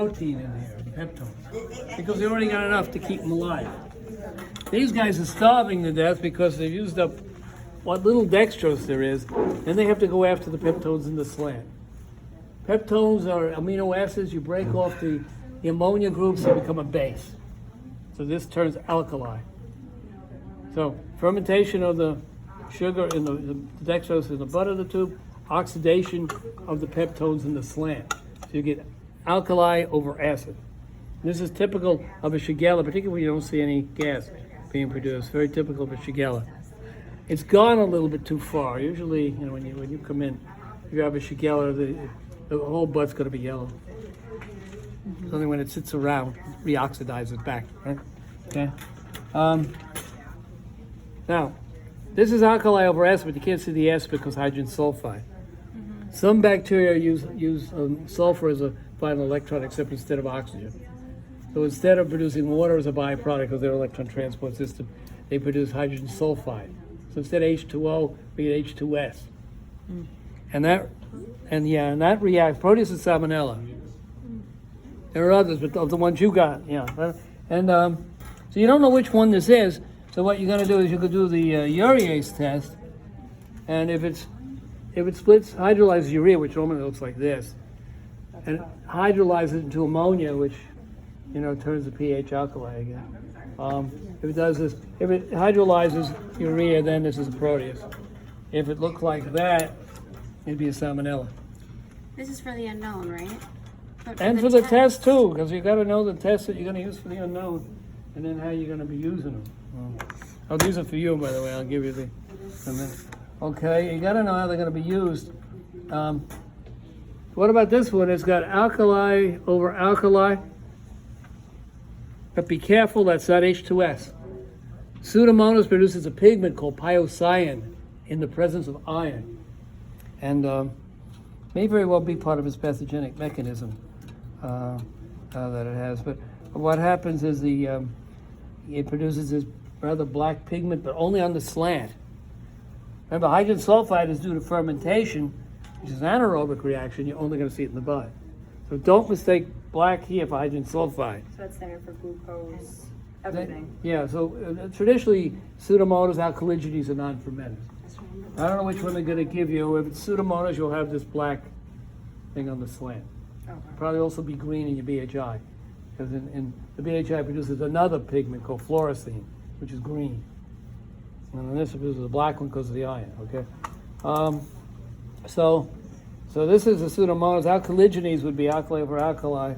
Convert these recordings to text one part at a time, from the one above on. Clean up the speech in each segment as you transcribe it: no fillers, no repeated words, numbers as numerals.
protein in here, the peptones, because they already got enough to keep them alive. These guys are starving to death because they've used up what little dextrose there is, and they have to go after the peptones in the slant. Peptones are amino acids. You break off the ammonia groups and become a base. So this turns alkali. So fermentation of the sugar in the dextrose in the butt of the tube, oxidation of the peptones in the slant. So you get alkali over acid. This is typical of a Shigella, particularly when you don't see any gas being produced. Very typical of a Shigella. It's gone a little bit too far. Usually, when you come in, if you have a Shigella, the whole butt's going to be yellow. It's only when it sits around, reoxidizes back, right? Okay. Now, this is alkali over acid, but you can't see the acid because hydrogen sulfide. Some bacteria use sulfur as a final electron acceptor instead of oxygen. So instead of producing water as a byproduct of their electron transport system, they produce hydrogen sulfide. So instead of H2O, we get H2S. And that reacts. Proteus is Salmonella. There are others, but of the ones you got, yeah. And so you don't know which one this is. So what you're going to do is you could do the urease test, and if it splits, hydrolyzes urea, which normally looks like this, and it hydrolyzes it into ammonia, which turns the pH alkali again. If it does this, if it hydrolyzes urea, then this is a Proteus. If it looked like that, it'd be a Salmonella. This is for the unknown, right? And for the test too, because you got to know the test that you're going to use for the unknown, and then how you're going to be using them. Oh, these are for you, by the way. I'll give you the. Okay, you got to know how they're going to be used. What about this one? It's got alkali over alkali. But be careful, that's not H2S. Pseudomonas produces a pigment called pyocyan in the presence of iron. And may very well be part of its pathogenic mechanism that it has. But what happens is it produces this rather black pigment, but only on the slant. Remember, hydrogen sulfide is due to fermentation, which is an anaerobic reaction. You're only going to see it in the bud. So don't mistake black here for hydrogen sulfide. So it's there for glucose, everything. So traditionally, Pseudomonas, alkaligenes are non-fermenters. I don't know which one they're going to give you. If it's Pseudomonas, you'll have this black thing on the slant. Okay. Probably also be green in your BHI, because in the BHI produces another pigment called fluorescein, which is green. And then this produces a black one because of the iron, okay? So this is a Pseudomonas. Alkaligenes would be alkali over alkali,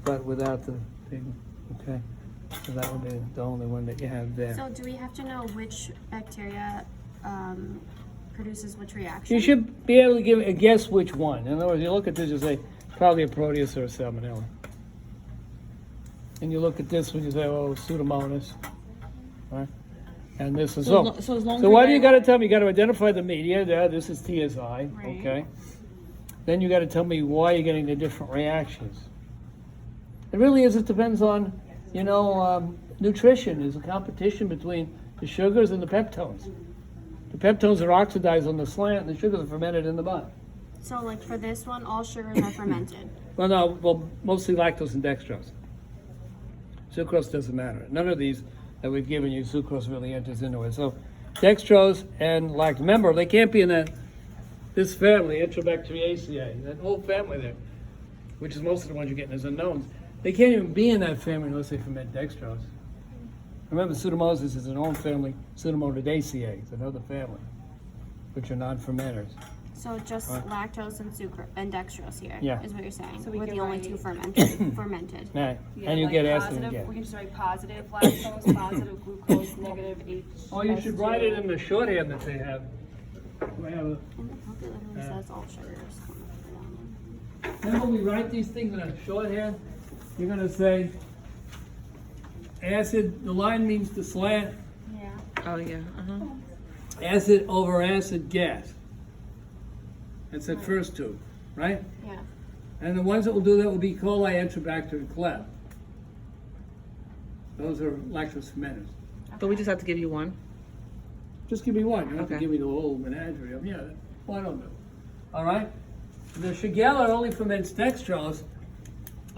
but without the pigment, okay? So that would be the only one that you have there. So do we have to know which bacteria produces which reaction? You should be able to give a guess which one. In other words, you look at this, you say, probably a Proteus or a Salmonella. And you look at this one, you say, oh, Pseudomonas, right? And this is so what do you got to tell me? You got to identify the media. There, this is TSI, right. Okay. Then you got to tell me why you're getting the different reactions. It really is. It depends on, nutrition. There's a competition between the sugars and the peptones. The peptones are oxidized on the slant, and the sugars are fermented in the bud. So, like for this one, all sugars are fermented. Mostly lactose and dextrose. Sucrose doesn't matter. None of these that we've given you, sucrose really enters into it. So, dextrose and lactose. Remember, they can't be in this family, Enterobacteriaceae, that whole family there, which is most of the ones you're getting as unknowns. They can't even be in that family unless they ferment dextrose. Remember, Pseudomonas is its own family. Pseudomonidaceae is another family, which are non-fermenters. So just lactose and sucrose and dextrose here is what you're saying. So we're the only two fermented. Right. Yeah, And you like get acid positive, again. we can just write positive lactose, positive glucose, negative H. Oh, you should write it in the shorthand that they have. We have And it literally says all sugars. Remember, we write these things in a shorthand. You're going to say acid, the line means the slant. Yeah. Oh, yeah. Acid over acid gas. That's that first two, right? Yeah. And the ones that will do that will be coli, Enterobacter, and Kleb. Those are lactose fermenters. But we just have to give you one. Just give me one. You don't have to Okay. give me the whole menagerie of them. Yeah, one of them. All right? The Shigella only ferments dextrose,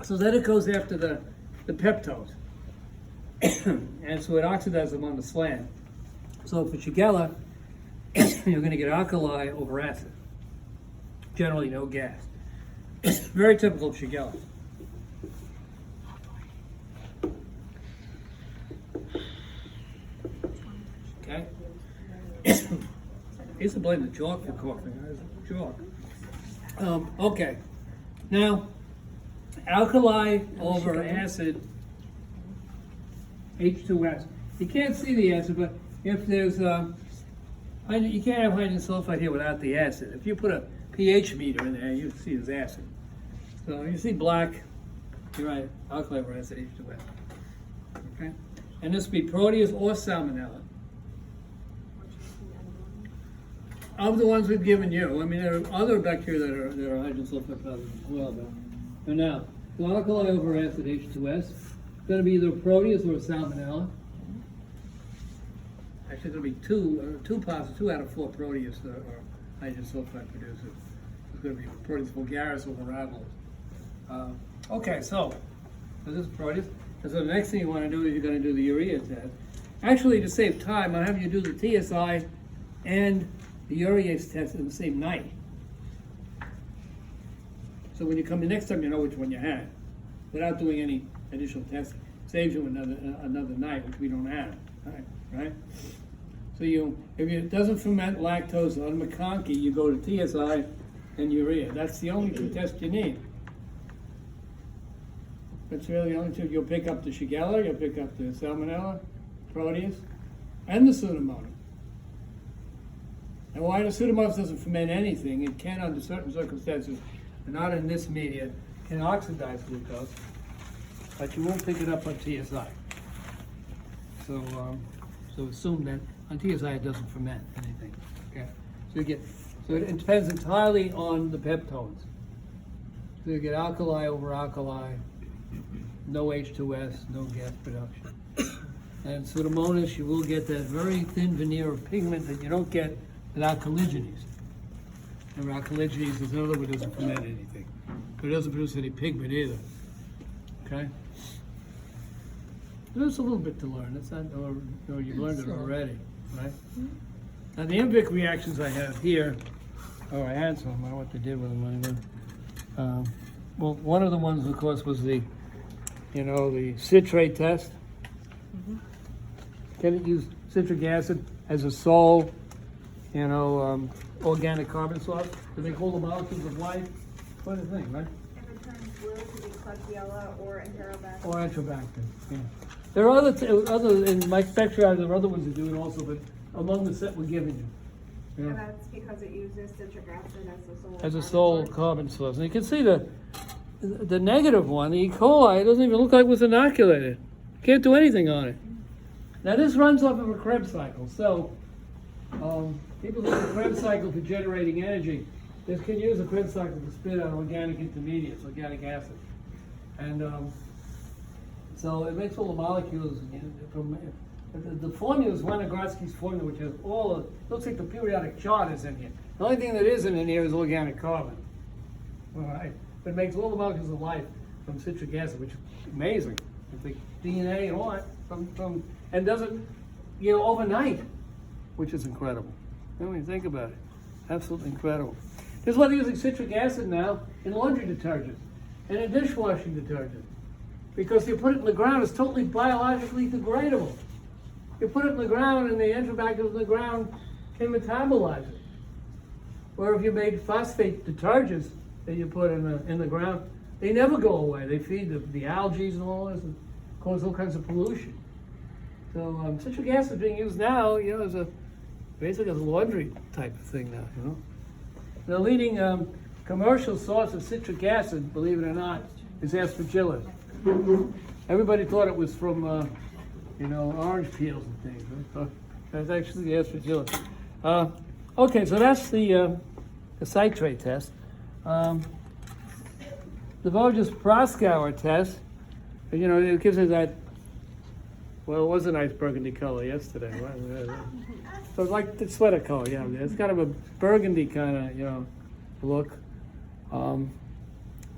So then it goes after the peptones. And so it oxidizes them on the slant. So for Shigella, you're going to get alkali over acid. Generally, no gas. Very typical of Shigella. Okay? I used to blame the chalk for coughing. I was chalk. Okay. Now, alkali over acid, H2S. You can't see the acid, but if there's, you can't have hydrogen sulfide here without the acid. If you put a pH meter in there, you see there's acid. So you see black, you're right, alkali over acid, H2S. Okay? And this would be Proteus or Salmonella. Of the ones we've given you, I mean, there are other bacteria that are hydrogen sulfide positive as well, but now, the alkali over acid, H2S, it's going to be either Proteus or Salmonella. Actually, it's going to be two out of 4 Proteus are hydrogen sulfide producers. It's going to be Proteus vulgaris or Mirabilis. Okay, so this is Proteus. And so the next thing you want to do is you're going to do the urea test. Actually, to save time, I'll have you do the TSI and the urease test in the same night. So when you come the next time, you know which one you had, without doing any additional testing. Saves you another night, which we don't have. Right? So if it doesn't ferment lactose on McConkey, you go to TSI and urea. That's the only 2 tests you need. That's really the only 2. You'll pick up the Shigella, you'll pick up the Salmonella, Proteus, and the Pseudomonas. And why the Pseudomonas doesn't ferment anything, it can, under certain circumstances, but not in this media, can oxidize glucose, but you won't pick it up on TSI. So assume that on TSI it doesn't ferment anything. Okay. So it depends entirely on the peptones. So you get alkali over alkali, no H2S, no gas production. And Pseudomonas, you will get that very thin veneer of pigment that you don't get without alkaligenes. Remember, alkaligenes is another one that doesn't ferment anything, but it doesn't produce any pigment either. Okay? There's a little bit to learn. It's not, or you've learned it already, right? Now the Emvic reactions I have here, I had some. I don't know what they did with them anymore. Well, one of the ones, of course, was the citrate test. Can it use citric acid as a sole, organic carbon source? Do they call the molecules of life? Quite a thing, right? If it turns blue, it could be Klebsiella or Enterobacter. Or Enterobacter, yeah. There are other in my spectra, there are other ones that do it also, but among the set we're giving you. And that's because it uses citric acid As a sole carbon source. And you can see the negative one, the E. coli, it doesn't even look like it was inoculated. Can't do anything on it. Now this runs off of a Krebs cycle. So people use the Krebs cycle for generating energy. This can use a Krebs cycle to spit out organic intermediates, organic acid. And so it makes all the molecules from the formula is Winogradsky's formula, which has looks like the periodic chart is in here. The only thing that isn't in here is organic carbon. All right, but it makes all the molecules of life from citric acid, which is amazing. It's like DNA and all that from and does it, overnight, which is incredible. When you think about it, absolutely incredible. There's a lot of using citric acid now in laundry detergents and in dishwashing detergent. Because you put it in the ground, it's totally biologically degradable. You put it in the ground and the enterobacter in the ground can metabolize it. Or if you made phosphate detergents that you put in the ground, they never go away. They feed the algae and all this and cause all kinds of pollution. So citric acid is being used now, as basically as a laundry type of thing now, The leading commercial source of citric acid, believe it or not, is aspergillus. Everybody thought it was from, orange peels and things. Right? That's actually the aspergillus. Okay, so that's the citrate test. The Voges-Proskauer test, it gives us that, well, it was a nice burgundy color yesterday. So it's like the sweater color, yeah. It's kind of a burgundy kind of, look.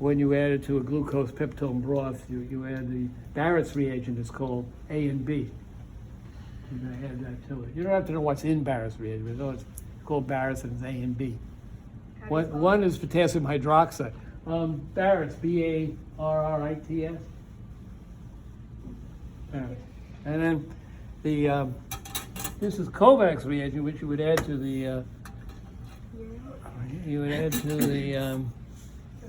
when you add it to a glucose peptone broth, you add the Barrett's reagent. It's called A and B. You're going to add that to it. You don't have to know what's in Barrett's reagent. You know it's called Barrett's and it's A and B. One is potassium hydroxide. Barrett's, Barrits. Barrett's. And then this is Kovacs reagent, which you would add to the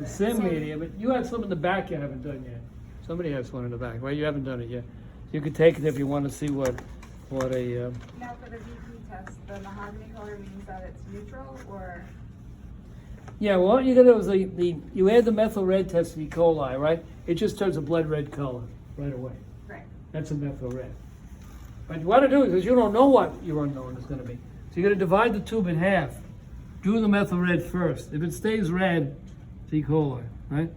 sim media. But you have some in the back you haven't done yet. Somebody has one in the back, right? You haven't done it yet. You could take it if you want to see what a Now for the VP test, the mahogany color means that it's neutral or? Yeah, well, what you're gonna do is you add the methyl red test to E. coli, right? It just turns a blood red color right away. Right. That's a methyl red. But you want to do it because you don't know what your unknown is going to be. So you're going to divide the tube in half. Do the methyl red first. If it stays red, it's E. coli, right?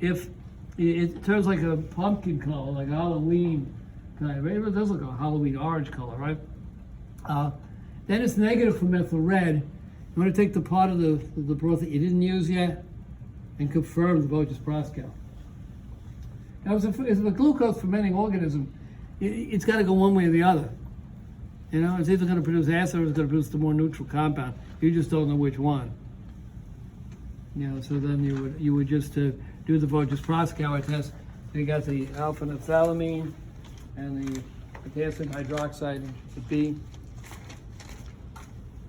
If it turns like a pumpkin color, like Halloween kind of, it does look like a Halloween orange color, right? Then it's negative for methyl red. You want to take the part of the broth that you didn't use yet and confirm the Voges-Proskauer. Now, as a glucose fermenting organism, it's got to go one way or the other. You know, it's either going to produce acid or it's going to produce the more neutral compound. You just don't know which one. You know, so then you would just do the Voges-Proskauer test. You got the alpha-naphthalamine and the potassium hydroxide, the B.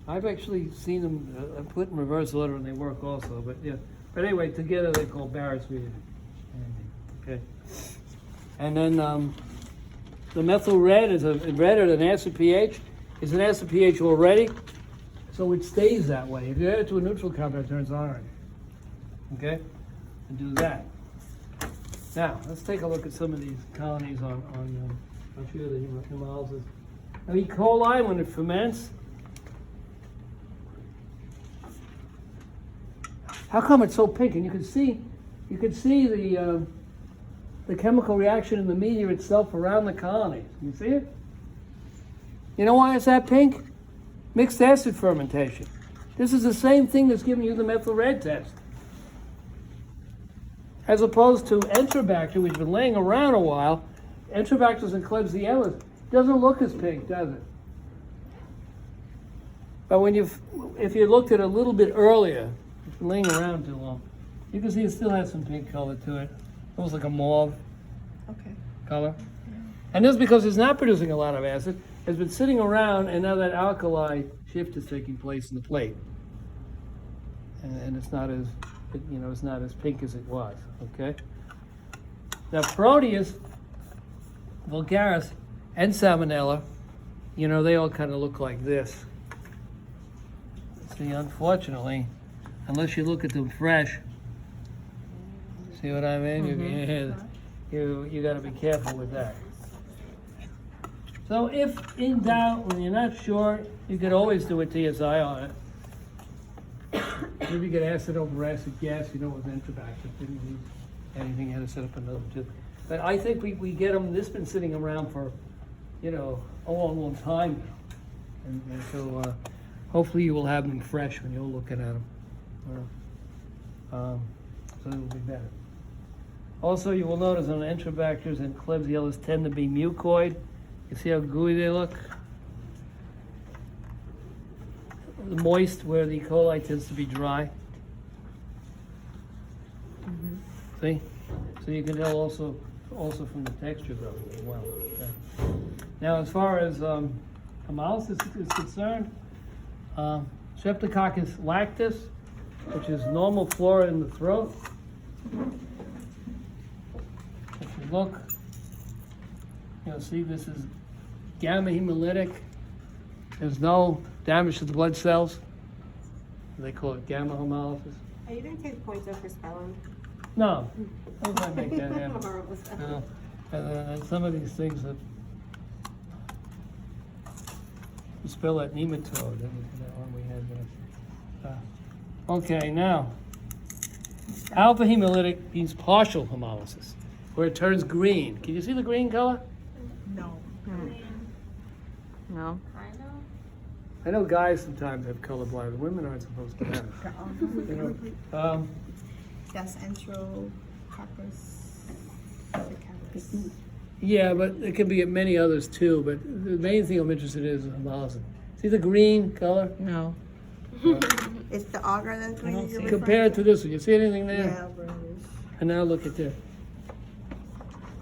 I've actually seen them put in reverse order and they work also. But yeah, but anyway, together they call Barrett's reagent. Okay, and then. The methyl red is red at an acid pH. It's an acid pH already, so it stays that way. If you add it to a neutral compound, it turns orange. Okay? And do that. Now, let's take a look at some of these colonies on I'll show you the hemolysis. Now, E. coli, when it ferments, how come it's so pink? And you can see the chemical reaction in the media itself around the colonies. You see it? You know why it's that pink? Mixed acid fermentation. This is the same thing that's giving you the methyl red test. As opposed to Enterobacter, which has been laying around a while, Enterobacter and Klebsiella doesn't look as pink, does it? But if you looked at it a little bit earlier, it's been laying around too long, you can see it still has some pink color to it. Almost like a mauve color. And this is because it's not producing a lot of acid. It's been sitting around, and now that alkali shift is taking place in the plate. And it's not as, it's not as pink as it was, okay? Now Proteus, vulgaris, and Salmonella, they all kind of look like this. See, unfortunately, unless you look at them fresh, see what I mean? You got to be careful with that. So if in doubt, when you're not sure, you could always do a TSI on it. Maybe you get acid over acid gas, it was Enterobacter. Didn't need anything, you had to set up another tube. But I think we get them, this has been sitting around for, a long, long time now. And so hopefully you will have them fresh when you're looking at them. So it will be better. Also, you will notice on Enterobacters and Klebsiella tend to be mucoid. You see how gooey they look? Moist, where the E. coli tends to be dry. See? So you can tell also from the texture of them as well. Okay. Now, as far as hemolysis is concerned, Streptococcus lactis, which is normal flora in the throat. If you look, you'll see this is gamma hemolytic. There's no damage to the blood cells. They call it gamma hemolysis. Are you going to take points off for spelling? No, I don't make that happen. Horrible spelling. No. And some of these things that spell that nematode. That one we had there. Okay, now, alpha hemolytic means partial hemolysis, where it turns green. Can you see the green color? No. No. I know guys sometimes have colorblind. Women aren't supposed to have it. That's Enterococcus faecalis. Yeah, but it can be many others too, but the main thing I'm interested in is hemolysis. See the green color? No. It's the agar that's I don't green. see it. Compare it to this one. You see anything there? Yeah, brownish. And now look at this.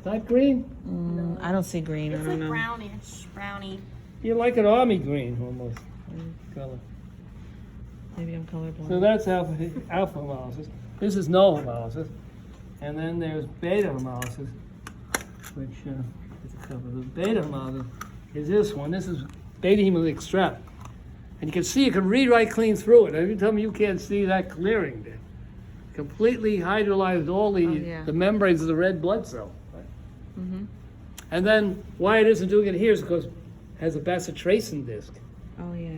Not green? I don't see green. It's I like don't know. brownie. You like an army green almost color. Maybe I'm colorblind. So that's alpha hemolysis. This is no hemolysis. And then there's beta hemolysis, which is a couple of beta hemolysis is this one. This is beta hemolytic strep. And you can see, you can read right clean through it. If you tell me you can't see that clearing there. Completely hydrolyzed all yeah. the membranes of the red blood cell. Mm-hmm. And then why it isn't doing it here is because it has a bacitracin disc. Oh, yeah.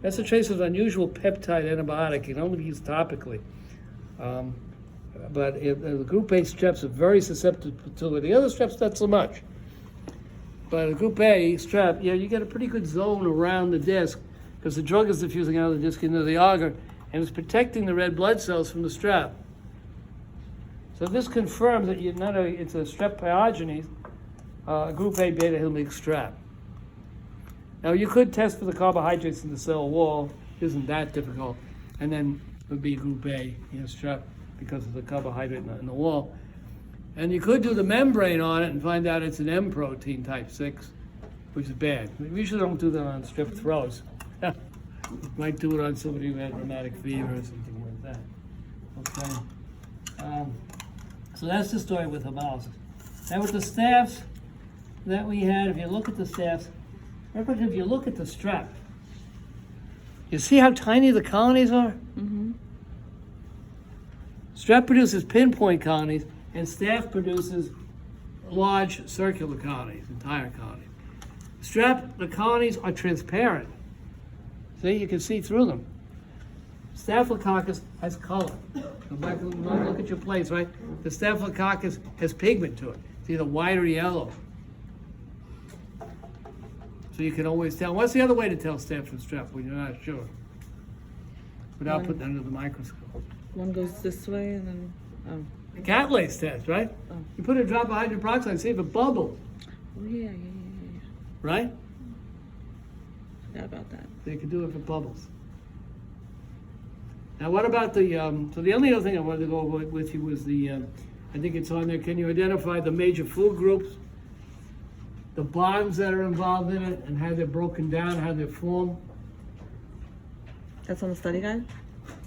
Bacitracin is an unusual peptide antibiotic. It can only be used topically. But the group A streps are very susceptible to it. The other streps, not so much. But a group A strep, yeah, you get a pretty good zone around the disc because the drug is diffusing out of the disc into the agar and it's protecting the red blood cells from the strep. So this confirms that it's a strep pyogenes, group A beta hemolytic strep. Now you could test for the carbohydrates in the cell wall, isn't that difficult, and then it would be group A, strep, because of the carbohydrate in the wall. And you could do the membrane on it and find out it's an M protein type 6, which is bad. We usually don't do that on strep throats. You might do it on somebody who had rheumatic fever or something like that. Okay. So that's the story with hemolysis. Now with the staphs that we had, if you look at the staphs, remember if you look at the strep, you see how tiny the colonies are? Mm-hmm. Strep produces pinpoint colonies, and staph produces large circular colonies, entire colonies. Strep, the colonies are transparent. See, you can see through them. Staphylococcus has color. Go back and look at your plates, right? The Staphylococcus has pigment to it. It's either white or yellow. So you can always tell. What's the other way to tell staph from strep when you're not sure? Without Right. putting it under the microscope. One goes this way and then, The Catlay's test, right? Oh. You put a drop of hydrogen peroxide and see if it bubbles, oh yeah. right? Forgot about that. So you can do it if it bubbles. Now, what about the? So the only other thing I wanted to go over with you was the. I think it's on there. Can you identify the major food groups, the bonds that are involved in it, and how they're broken down, how they're formed? That's on the study guide?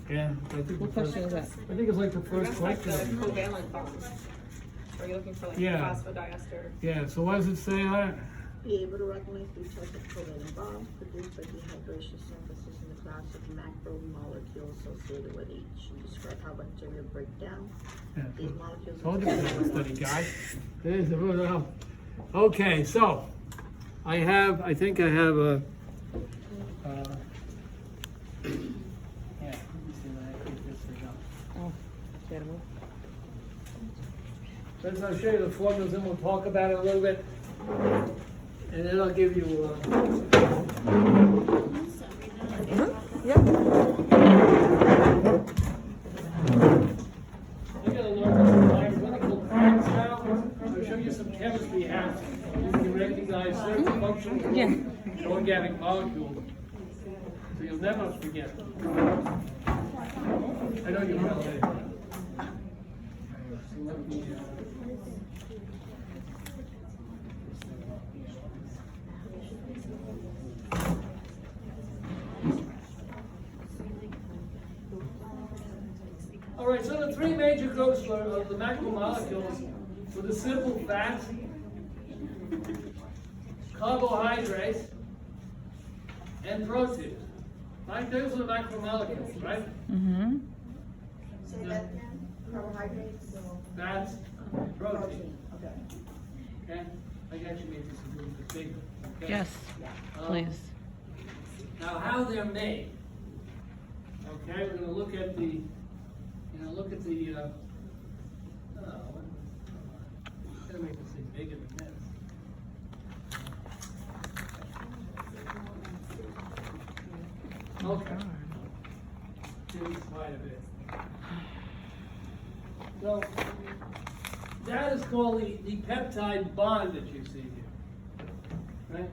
Yeah, I think. What question is that? I think it's like the first question. Covalent bonds. Are you looking for like Yeah. phosphodiester? Yeah. So what does it say on it? Be able to recognize the type of covalent bonds produced by dehydration synthesis in the class of macromolecules associated with each, and describe how bacteria break down Yeah. these molecules. Told you it was a study guide. There's the road. Okay, so I think I have a. Yeah, let me see when I pick this thing up. Oh, terrible. First, I'll show you the formulas, and we'll talk about it a little bit, and then I'll give you. Yeah. We're gonna learn some clinical facts now. I'll show you some chemistry hacks. You can recognize certain functions of Yeah. organic molecules, so you'll never forget. I know you will. So let me. All right, so the three major groups of the macromolecules were the simple fats, carbohydrates, and proteins. Right? Those are the macromolecules, right? Mm-hmm. Say that again, carbohydrates, Fats, protein. protein, okay. Okay? I got you made this a little bit bigger. Okay? Yes, please. Now, how they're made. Okay, we're going to look at the. Gotta make this thing bigger than this. Okay. Give me quite a bit. So that is called the peptide bond that you see here. Right?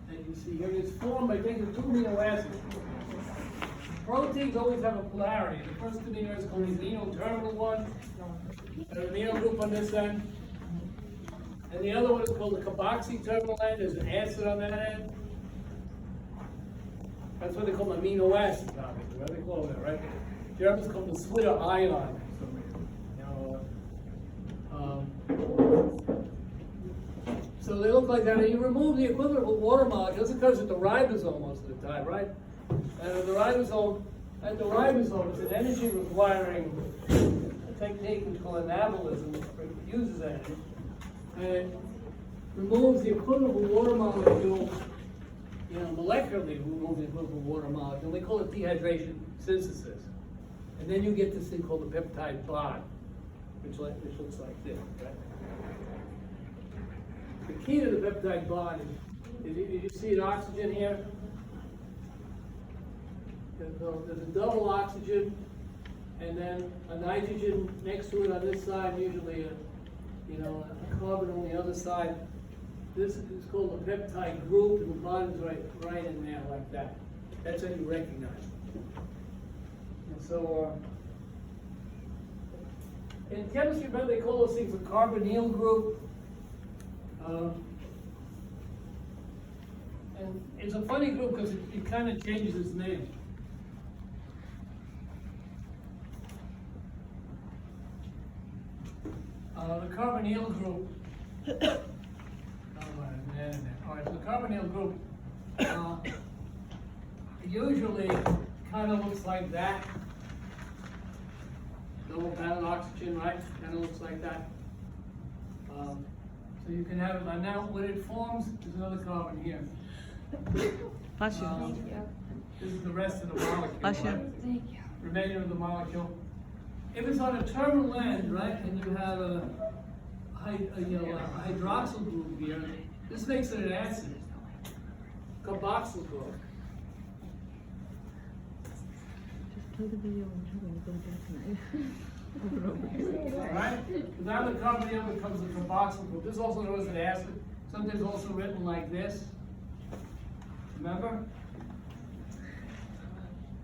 You see here, it's formed by taking two amino acids. Proteins always have a polarity. The first amino is called the amino terminal one, an amino group on this end. And the other one is called the carboxy terminal end. There's an acid on that end. That's what they call amino acid obviously. What do they call that, right? Germans call them the Switter ion. So they look like that, and you remove the equivalent of water molecules. It occurs at the ribosome most of the time, right? And at the ribosome is an energy requiring technique called anabolism, which uses energy. And it removes the equivalent of water molecule, molecularly removes the equivalent of water molecule. They call it dehydration synthesis. And then you get this thing called the peptide bond, which looks like this, right? The key to the peptide bond is you see an oxygen here? There's a double oxygen, and then a nitrogen next to it on this side, usually a carbon on the other side. This is called a peptide group, and the bond is right in there like that. That's how you recognize it. And so, in chemistry, they call those things a carbonyl group. And it's a funny group because it kind of changes its name. The carbonyl group. All right, so the carbonyl group usually kind of looks like that. Double bonded oxygen, right? Kind of looks like that. So you can have it. Now, when it forms, there's another carbon here. Bless you. This is the rest of the molecule. Bless you. Right? Remainder of the molecule. If it's on a terminal end, right, and you have a hydroxyl group here, this makes it an acid, carboxyl group. Just play the video and tell them to go back tonight. Right? Now the carbonyl becomes a carboxyl group. This is also known as an acid. Sometimes also written like this. Remember?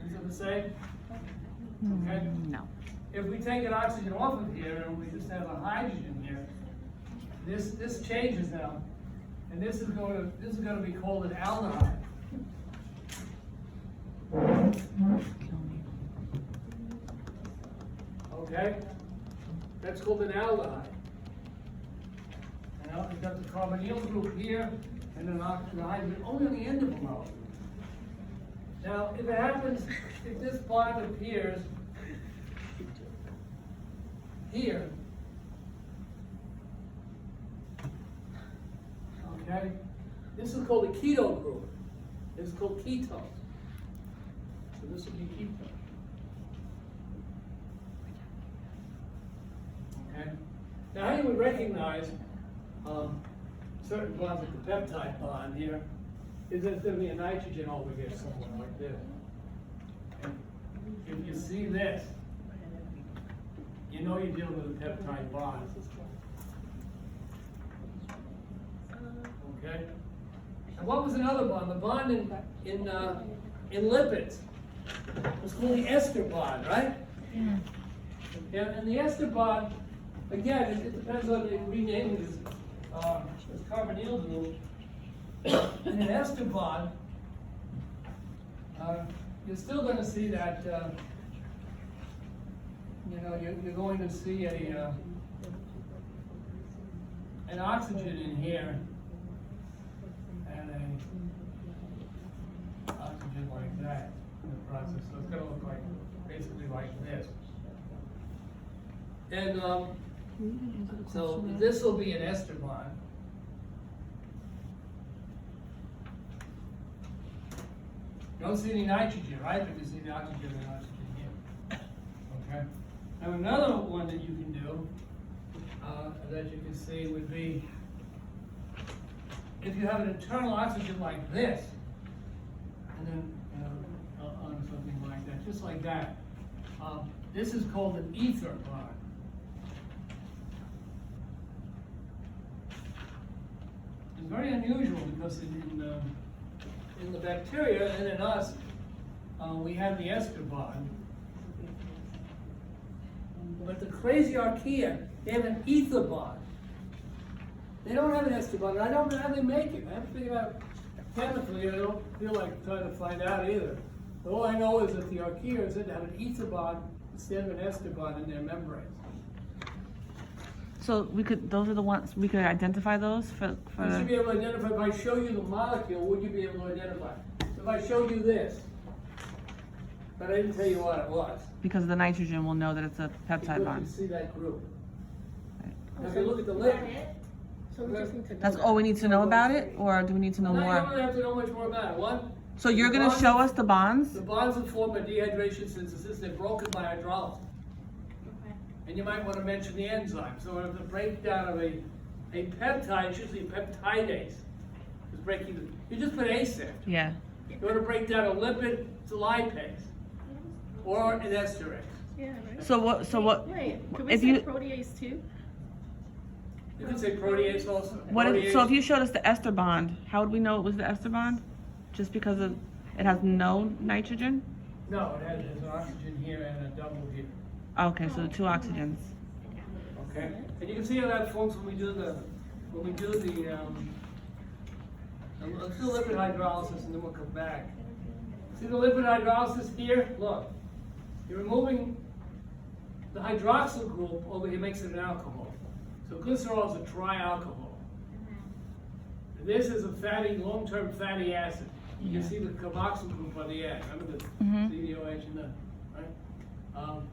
Is it the same? Okay? No. If we take an oxygen off of here and we just have a hydrogen here, this changes now. And this is going to be called an aldehyde. Okay? That's called an aldehyde. Now we've got the carbonyl group here and an hydrogen only on the end of the molecule. Now, if it happens, if this bond appears here, okay, this is called a keto group. This is called ketones. So this will be ketone. Okay. Now, how you would recognize certain bonds like the peptide bond here is that there's going to be a nitrogen over here somewhere like this. And if you see this, you know you're dealing with a peptide bond. Okay. And what was another bond? The bond in lipids was called the ester bond, right? Yeah. And the ester bond, again, it depends on the renaming this carbonyl group. In an ester bond, you're still going to see that. You're going to see an oxygen in here and an oxygen like that in the process. So it's going to look like basically like this. And so this will be an ester bond. You don't see any nitrogen, right? But you see the oxygen and oxygen here. Okay. Now another one that you can do, that you can see would be, if you have an internal oxygen like this, and then on something like that, just like that, This is called an ether bond. It's very unusual because in the bacteria and in us, we have the ester bond. But the crazy archaea, they have an ether bond. They don't have an ester bond. I don't know how they make it. I haven't figured out chemically. I don't feel like trying to find out either. But all I know is that the archaea is said to have an ether bond instead of an ester bond in their membranes. So those are the ones, we could identify those for You should be able to identify, if I show you the molecule, would you be able to identify? If I showed you this, but I didn't tell you what it was. because the nitrogen will know that it's a peptide Because you bond. see that group. Right. Now if you look at the lid. So we just need to know That's that. all we need to know about it, or do we need to know No, you more? don't have to know much more about it. One, So you're gonna show us the bonds? the bonds that form by dehydration synthesis, they're broken by hydrolysis. And you might want to mention the enzyme. So the breakdown of a peptide, it's usually a peptidase, is breaking. You just put ACE there. Yeah. You want to break down a lipid to lipase, or an esterase. Yeah, right. So what? Wait, could we If say you- protease too? You could say protease also. What if, so Protease. if you showed us the ester bond, how would we know it was the ester bond? Just because it has no nitrogen? No, it has an oxygen here and a double here. Okay, so the two oxygens. Okay, and you can see how that forms when we do the let's do lipid hydrolysis and then we'll come back. See the lipid hydrolysis here? Look, you're removing the hydroxyl group over here makes it an alcohol. So glycerol is a trialcohol. And this is a fatty, long-term fatty acid. You can see the carboxyl group on the end. Remember the CDOH and the, right?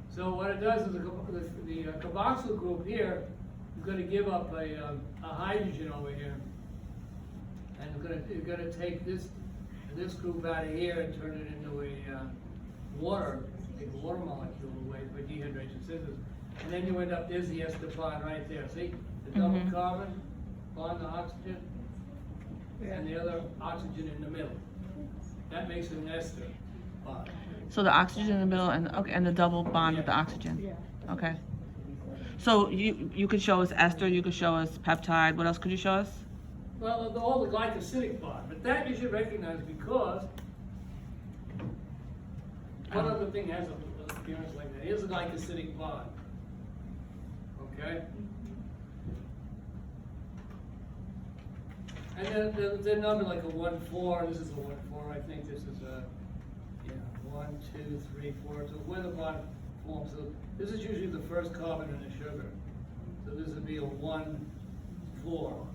So what it does is the carboxyl group here is going to give up a hydrogen over here, and it's going to take this group out of here and turn it into a water molecule away by dehydration synthesis, and then you end up, there's the ester bond right there. See the double carbon bond to oxygen, and the other oxygen in the middle. That makes it an ester bond. So the oxygen in the middle and the double bond with the oxygen. Yeah. Okay. So you could show us ester, you could show us peptide. What else could you show us? Well, all the glycosidic bond, but that you should recognize because one other thing has an appearance like that. Here's a glycosidic bond. Okay? And they're numbered like a 1,4. This is a 1,4. I think this is a 1, 2, 3, 4. So where the bond forms. So this is usually the first carbon in the sugar. So this would be a 1, 4.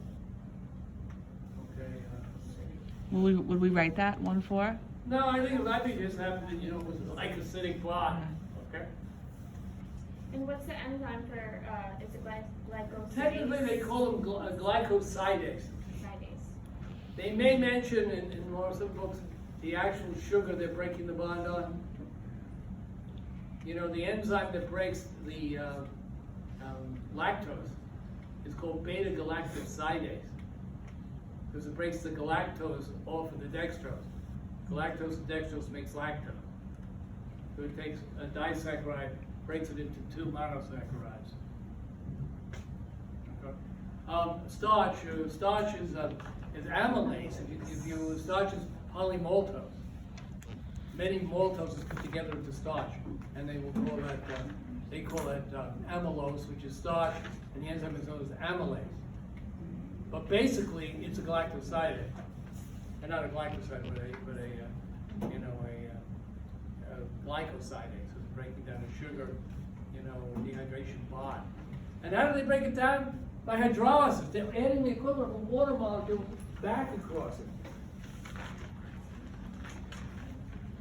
Okay. Would we write that 1,4? No, I think it might be just happened, you know, with the glycosidic bond. Okay. And what's the enzyme for, is it glycosidase? Technically, they call them glycosidase. Sidase. They may mention in more some books the actual sugar they're breaking the bond on. You know, the enzyme that breaks the lactose is called beta-galactosidase because it breaks the galactose off of the dextrose. Galactose and dextrose makes lactose. So it takes a disaccharide, breaks it into 2 monosaccharides. Okay. Starch is amylase. Starch is polymaltose. Many maltoses put together into starch, and they will call that amylose, which is starch, and the enzyme is known as amylase. But basically, it's a galactosidase, and not a glycoside, but a glycosidase. It's breaking down a sugar, dehydration bond. And how do they break it down? By hydrolysis. They're adding the equivalent of a water molecule back across it.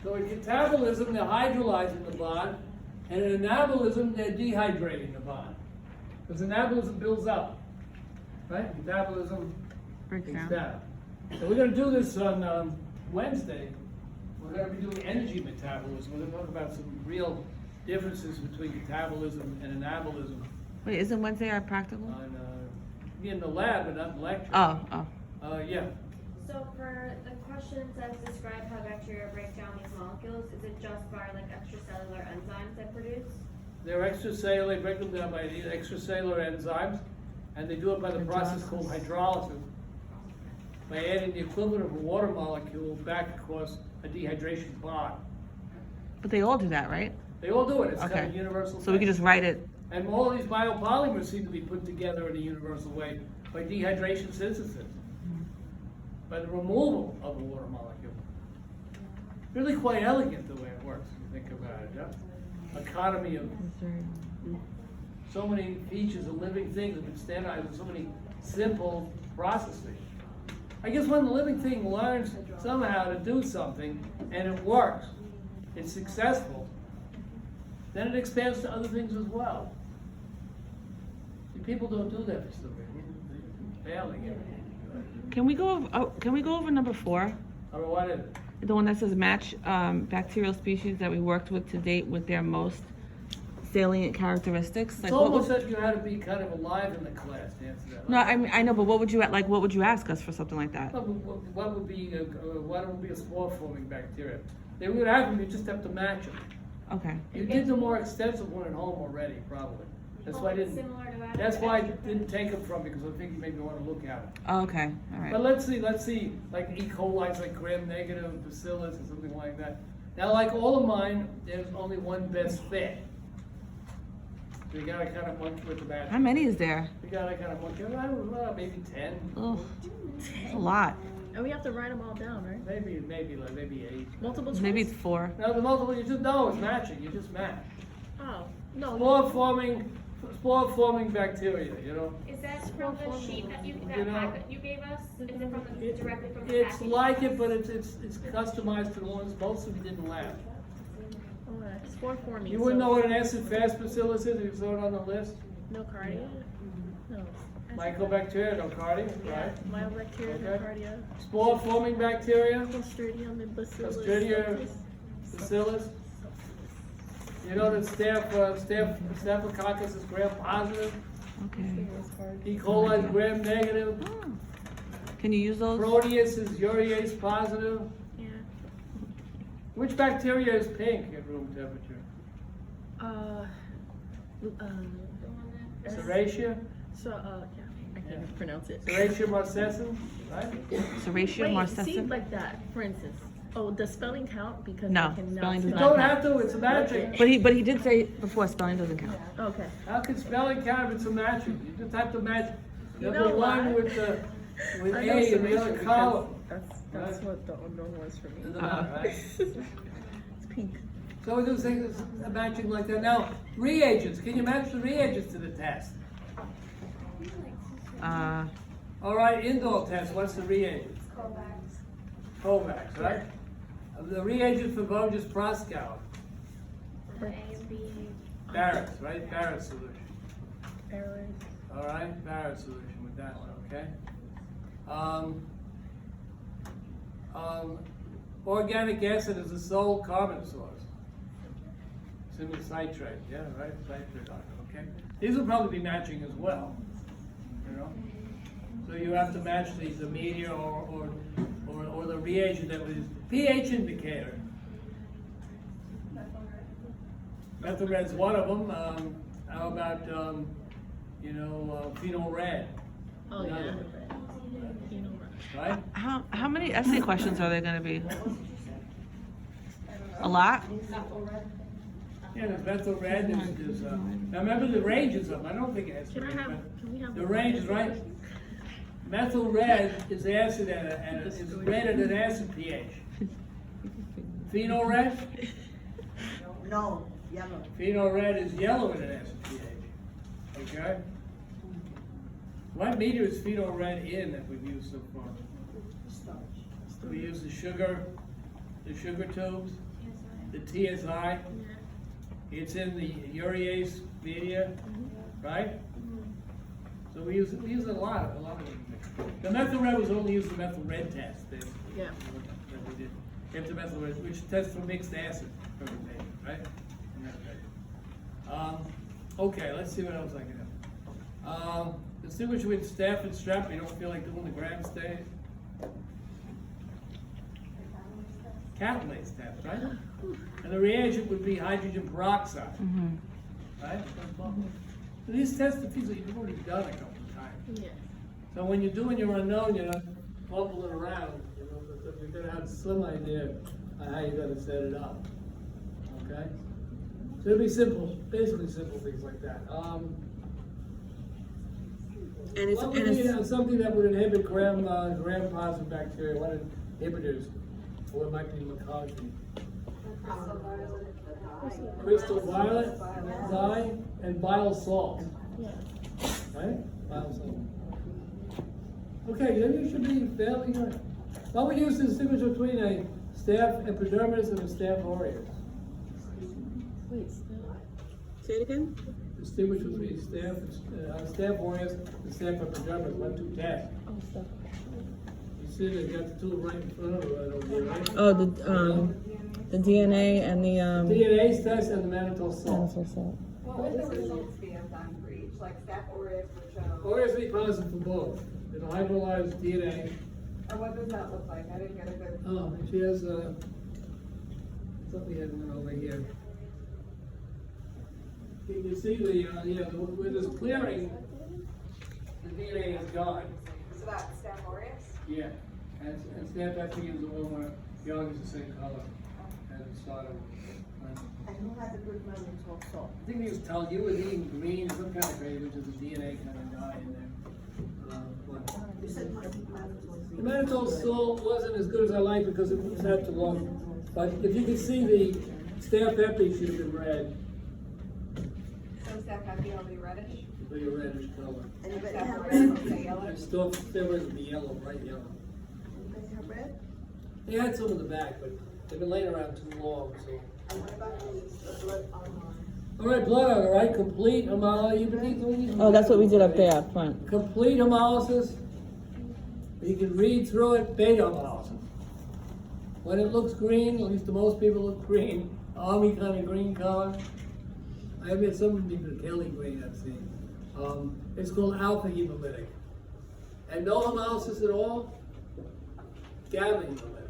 So in catabolism, they're hydrolyzing the bond, and in anabolism, they're dehydrating the bond. Because anabolism builds up, right? Metabolism Breaks breaks down. down. So we're going to do this on Wednesday. We're going to be doing energy metabolism. We're going to talk about some real differences between catabolism and anabolism Wait, isn't Wednesday our practical? on in the lab, but not in lecture. Oh. Yeah. So for the question says describe how bacteria break down these molecules, is it just by like extracellular enzymes that produce? They're extracellular, they break them down by these extracellular enzymes, and they do it by the process called hydrolysis, by adding the equivalent of a water molecule back across a dehydration bond. But they all do that, right? They all do it, it's kind Okay. of universal. So we thing. can just write it. And all these biopolymers seem to be put together in a universal way by dehydration synthesis, by the removal of a water molecule. Really quite elegant the way it works, if you think about it, yeah? Economy of so many features of living things have been standardized with so many simple processes. I guess when the living thing learns somehow to do something and it works, it's successful, then it expands to other things as well. See, people don't do that for some reason. They're failing everything. Can we go over number 4? Or what is it? The one that says match bacterial species that we worked with to date with their most salient characteristics. It's Like what almost would, that you had to be kind of alive in the class to answer that. no, I mean I know, but what would you what would you ask us for something like that? What would be a spore forming bacteria? They would have them. You just have to match them. Okay. You did the more extensive one at home already, probably. That's why I didn't. Similar to that. That's why I didn't take them from you, because I think you maybe want to look at it. Oh, okay. All right. But let's see, like E. coli's like gram-negative, bacillus, or something like that. Now, like all of mine, there's only one best fit. So you gotta kind of monkey with the match. How many is there? You gotta kind of monkey, I don't know, maybe 10, Oh, a lot. And we have to write them all down, right? maybe 8. Multiple choice? Maybe it's 4. Now the multiple, you just know it's matching, you just match. Oh, no. Spore forming bacteria, you know? Is that from the sheet that You that know, packet you gave us? Is it from the, directly from the It's package? like it, but it's customized to the ones most of them didn't lab. Alright, spore forming. You wouldn't know what an acid-fast bacillus is if you saw it on the list? Nocardia? No. Mycobacteria, nocardia, Yeah, right? myobacteria, Okay. nocardia, Spore forming bacteria, Clostridium and Bacillus. Clostridia. bacillus. You know that Staphylococcus is gram-positive, Okay. E. coli is gram-negative, Oh. Can you use those? Proteus is urease positive. Yeah. Which bacteria is pink at room temperature? Serratia? So, yeah, I can't even pronounce it. Serratia marcescens, right? Serratia Wait, marcescens? see, like that, for instance. Oh, does spelling count? Because No, I can now spelling does You not don't have to, it's a magic. But he did say before spelling doesn't count. Okay. How can spelling count if it's a matching? You just have to match You number know one what? with I know A in the Serratia other because column. That's Right. what the unknown was for me. Doesn't matter, right? It's pink. So we do things matching like that. Now, reagents, can you match the reagents to the test? All right, indole test, what's the reagent? Kovacs, right? The reagent for Voges Proskauer, A and B. Barrett's, right? Barrett's solution. Aaron. All right, Barrett's solution with that one, okay? Organic acid is the sole carbon source. Single citrate, yeah, right, citrate, okay? These will probably be matching as well, you know? So you have to match the media or the reagent that was pH indicator. Methyl red's one of them. How about, phenol red? Oh, yeah. Another. You know what? Right? How many essay questions are there going to be? A lot? Yeah, there's methyl red, now remember the ranges of them, I don't think it has to Can I be, have, but can we have the range is right. Methyl red is acid is red at an acid pH. Phenol red? No, yellow. Phenol red is yellow at an acid pH. Okay? What meter is phenol red in that we've used so far? We use the sugar tubes, the TSI. It's in the urease media, right? So we use a lot of them. The methyl red was only used the methyl red test. Yeah. That we did. After methyl red, which tests for mixed acid fermentation, right? Okay, let's see what else I can have. Distinguish between staph and strep. You don't feel like doing the gram stain. catalase test, right? And the reagent would be hydrogen peroxide, right? So these tests are things that you've already done a couple of times. So when you're doing your unknown, you're not bumbling around, you know, but you're gonna have some idea of how you're gonna set it up, okay? So it'll be simple, basically simple things like that. And it's, What and would be it's, something that would inhibit gram-positive bacteria? What inhibitors? Or it might be McCarthy. Crystal violet, dye, and bile salt. Right? Bile salt. Okay, then you should be fairly good. What we use to distinguish between a staph epidermis and a staph aureus? say it again? Distinguish between staph aureus and staph epidermis. 1, 2 tests. You see they got the tool right in front of it right over here, right? Oh, the DNA and the, DNA test and the mannitol salt. What would the results be of done for each, like Staph aureus would show, Aureus be positive for both. It'll hydrolyze DNA. or what does that look like? I didn't get a good. Oh, and she has thought we had one over here. You can see where there's clearing, the DNA is gone. So that's Staph aureus? Yeah. And Staph Epi is the one where the algae is the same color as the start of. And who has a good mannitol salt? I think he was telling you were eating green, some kind of green, which is a DNA kind of dye in there. You said mannitol. The mannitol salt wasn't as good as I liked because it was out too long. But if you can see the Staph Epi should have been red, So Staph epi will be reddish? it'll be a reddish color. Anybody Staph have aureus red? will be yellow? And steroids would be yellow, bright yellow. Anybody have red? They had some in the back, but they've been laying around too long, so. And what about the blood alcohol? All right, blood on, all right, complete hemolysis. You've been doing these? oh, that's what we did up there up front. Complete hemolysis. You can read through it, beta hemolysis. When it looks green, at least to most people look green, army kind of green color. I admit some of them even Kelly green I've seen. It's called alpha hemolytic. And no hemolysis at all, gamma hemolytic.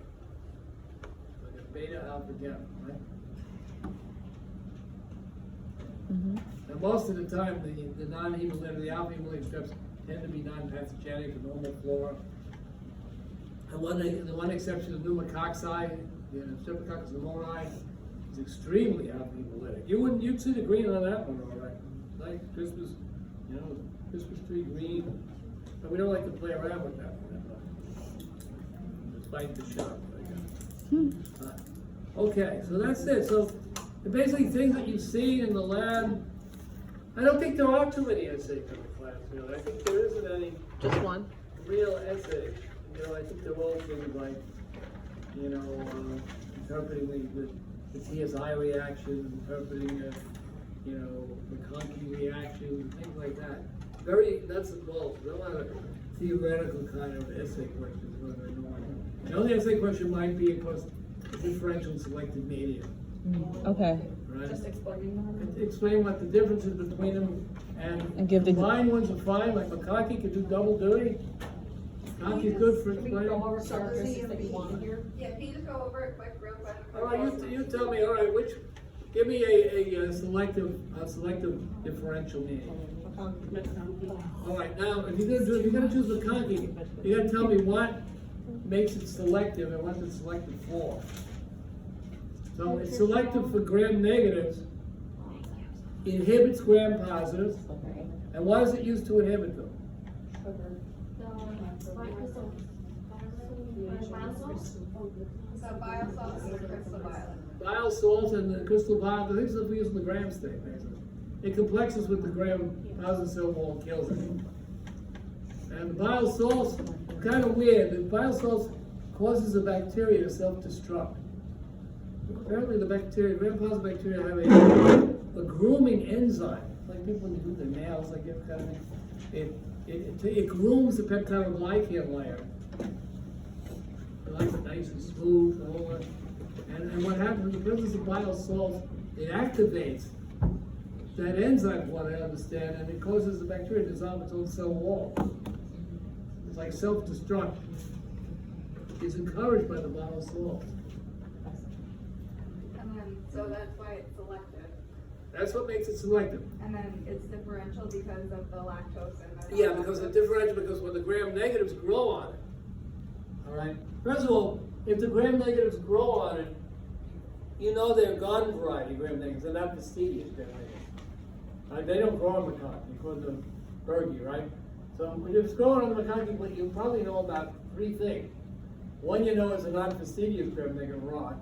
Like a beta, alpha, gamma, right? Now, most of the time, the non-hemolytic, the alpha hemolytic strips tend to be non-pathogenic, the normal flora. And the one exception is pneumococci, the Streptococcus pneumoniae, is extremely alpha hemolytic. You'd see the green on that one, all right. Like Christmas, Christmas tree green. But we don't like to play around with that one. Despite the shot, I guess. Okay, so that's it. So the basic things that you've seen in the lab, I don't think there are too many essays in the class, really. I think there isn't any Just one? real essays. I think they're all things like, interpreting the TSI reaction, interpreting, the Conky reaction, things like that. Very nuts and bolts. They're not a theoretical kind of essay questions, whether they're normal. The only essay question might be, of course, differential selected medium. Okay. Right? Just explaining them. Explain what the difference is between them, and give the- combined ones are fine, like McConkey could do double duty. McConkey's good for Can we explaining. go over characteristics that you want here? Yeah, can you just go over it real quick? All right, you tell me, all right, give me a selective differential medium. All right, now, if you're gonna choose McConkey, you gotta tell me what makes it selective and what's it selective for. So it's selective for gram negatives, inhibits gram positives, and what is it used to inhibit them? So bile salts and crystal violet. Bile salts and the crystal violet, the things that we use in the gram state, basically. It complexes with the gram positive cell wall and kills it. And the bile salts, kind of weird, the bile salts causes the bacteria to self-destruct. Apparently the bacteria, gram-positive bacteria have a grooming enzyme. It's like people when they do their nails, like that kind of thing. It grooms the peptidoglycan layer. It likes it nice and smooth and all that. And what happens in the presence of bile salts, it activates that enzyme, from what I understand, and it causes the bacteria to dissolve its own cell wall. It's like self-destruct. It's encouraged by the bile salts. So that's why it's selective. That's what makes it selective. And then it's differential because of the lactose and the. Yeah, because the differential, because when the gram negatives grow on it, all right? First of all, if the gram negatives grow on it, you know they're garden variety gram negatives, they're not fastidious gram negatives. Right? They don't grow on macaque because of Berge, right? So when it's growing on the macaque plant, you probably know about three things. One, you know it's a non-fastidious gram negative rod.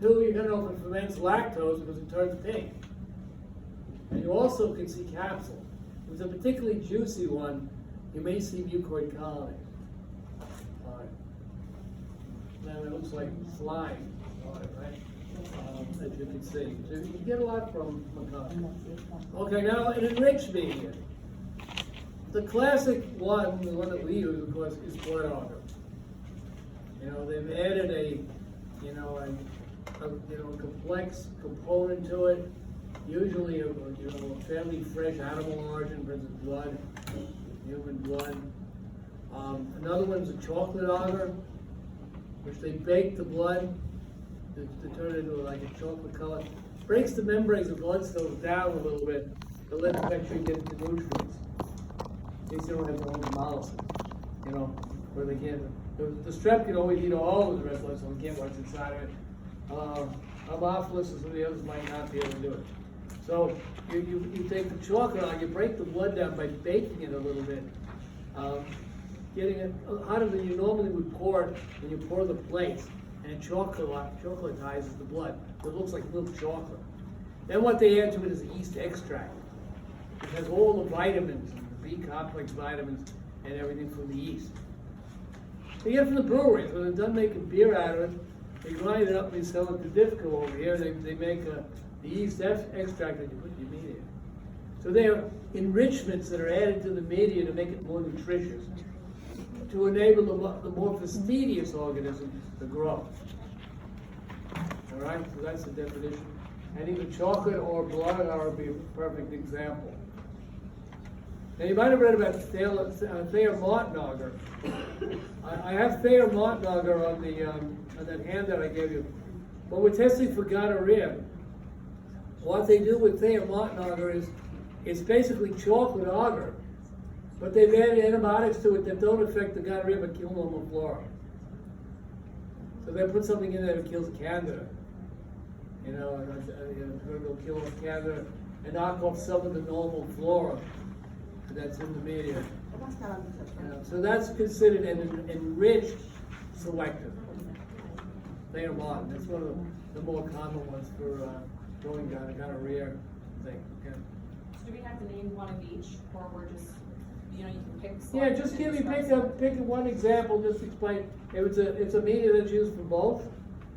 Two, you're gonna know if it ferments lactose because it turns pink. And you also can see capsule. If it's a particularly juicy one, you may see mucoid colony. All right. Now it looks like slime, all right? As you can see. So you get a lot from macaque. Okay, now an enriched media. The classic one, the one that we use, of course, is blood agar. You know, they've added a complex component to it, usually a fairly fresh animal origin, for instance, blood, human blood. Another one's a chocolate agar, which they bake the blood to turn it into like a chocolate color. Breaks the membranes of blood cells down a little bit to let the bacteria get the nutrients. In case they don't have their own hemolysis, where they can't. The strep can always eat all of the red blood cells, so they can't what's inside of it. Haemophilus and some of the others might not be able to do it. So you take the chocolate out, you break the blood down by baking it a little bit, getting it hotter than you normally would pour it when you pour the plates, and it chocolatizes the blood. It looks like milk chocolate. Then what they add to it is yeast extract. It has all the vitamins, the B-complex vitamins, and everything from the yeast. They get it from the breweries. When they're done making beer out of it, they grind it up and they sell it to Diffco over here. They make the yeast extract that you put in your media. So they are enrichments that are added to the media to make it more nutritious, to enable the more fastidious organisms to grow. All right, so that's the definition. And either chocolate or blood agar would be a perfect example. Now you might have read about Thayer Martin agar. I have Thayer Martin agar on that handout I gave you. When we're testing for gonorrhea, what they do with Thayer Martin agar is it's basically chocolate agar, but they've added antibiotics to it that don't affect the gonorrhea but kill normal flora. So they put something in there that kills Candida. It'll kill off Candida and knock off some of the normal flora that's in the media. So that's considered an enriched selective. Thayer Martin. That's one of the more common ones for growing gonorrhea thing. Okay. So do we have to name one of each, or we're just, you can pick? Yeah, just pick one example. Just explain. If it's a media that's used for both,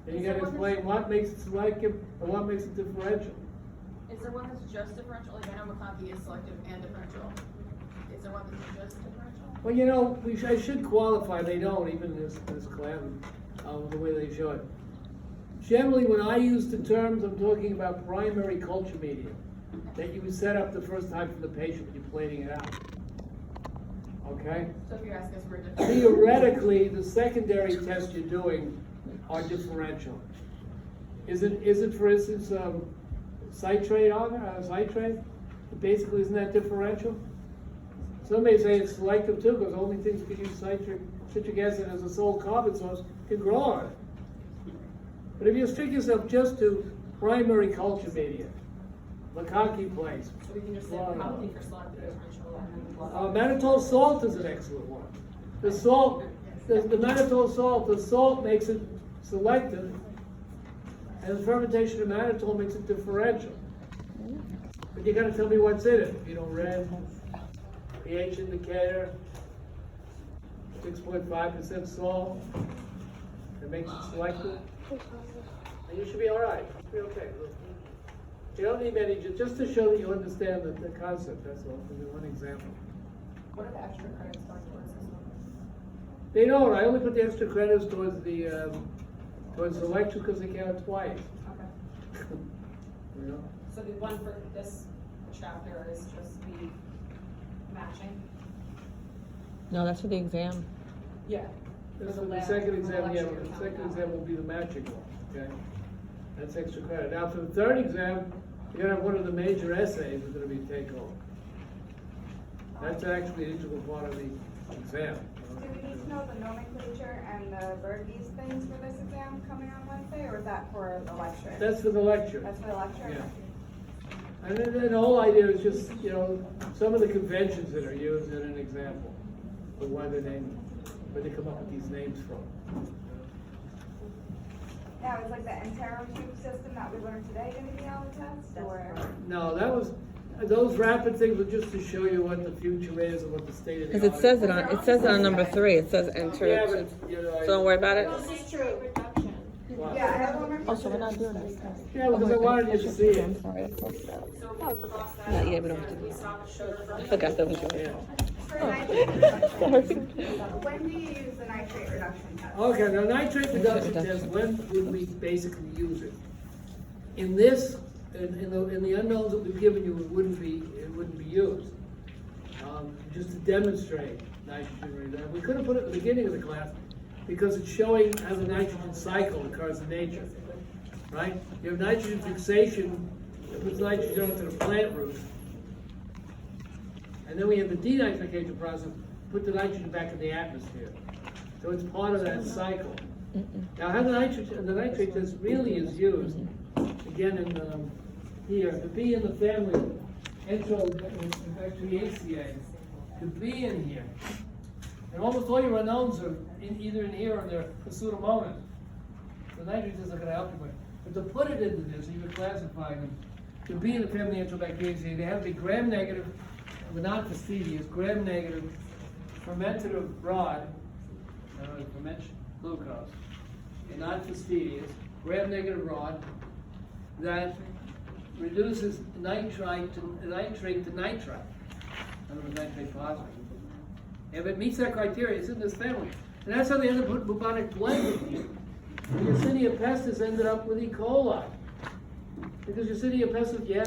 then you got to explain what makes it selective and what makes it differential. Is there one that's just differential? Like I know macaque is selective and differential. Is there one that's just differential? Well, I should qualify. They don't even in this class, the way they show it. Generally, when I use the terms, I'm talking about primary culture media that you would set up the first time for the patient when you're plating it out. Okay? So if you're asking us for a different. Theoretically, the secondary tests you're doing are differential. Is it for instance, citrate agar, citrate? Basically, isn't that differential? Some may say it's selective too, because only things that use citric acid as a sole carbon source can grow on it. But if you restrict yourself just to primary culture media, macaque place, So we can just say probably for selective differential and then mannitol salt is an excellent one. The mannitol salt, the salt makes it selective, and the fermentation of mannitol makes it differential. But you got to tell me what's in it. Red, pH indicator, 6.5% salt. It makes it selective. And you should be all right. You'll be okay. You don't need many, just to show that you understand the concept. That's all. Give you one example. what are the extra credits going towards this one? They don't. I only put the extra credits towards the lecture because they count twice. Okay. You know? So the one for this chapter is just the matching? No, that's for the exam. Yeah. This For is the lab, second for exam, yeah, lecture, the you're second counting exam will be the matching one, okay? That's extra credit. Now, for the third exam, you're gonna have one of the major essays is gonna be take home. That's actually an integral part of the exam. Do we need to know the nomenclature and the Burgess things for this exam coming on Wednesday, or is that for the lecture? That's for the lecture. That's for the lecture? Yeah. And then the whole idea is just, you know, some of the conventions that are used in an example, of why they're named, where they come up with these names from. Now, is like the Entero tube system that we learned today gonna be on the test, or? No, those rapid things were just to show you what the future is and what the state of the art Because is. it says it on number 3, it says enter. Yeah, but, you know, So don't worry about it. This is true. Reduction. Wow. Yeah, I have one more. Oh, so we're not doing this. Yeah, because I wanted you to see it. I'm sorry, I forgot. So we cross that Yeah, out, we don't and have to we stop the sugar from. I forgot that was yours. Yeah. For nitrate reduction, Sorry. when do you use the nitrate reduction test? Okay, now nitrate reduction test, when would we basically use it? In this, in the unknowns that we've given you, it wouldn't be used. Just to demonstrate nitrogen reduction. We could have put it at the beginning of the class because it's showing how the nitrogen cycle occurs in nature, right? You have nitrogen fixation that puts nitrogen onto the plant root. And then we have the denitrification process, put the nitrogen back in the atmosphere. So it's part of that cycle. Now, how the nitrate test really is used, again in here, to be in the family Enterobacteriaceae, to be in here. And almost all your unknowns are either in here or they're Pseudomonas. The nitrate tests are going to help you with. But to put it into this, you're classifying them. To be in the family Enterobacteriaceae, they have to be gram-negative, but not fastidious, gram-negative, fermentative rod, ferment glucose, and not fastidious, gram-negative rod that reduces nitrate to nitrite. In other words, nitrate positive. If it meets that criteria, it's in this family. And that's how they ended up putting bubonic plague in here. Yersinia pestis ended up with E. coli. Because Yersinia pestis, yeah,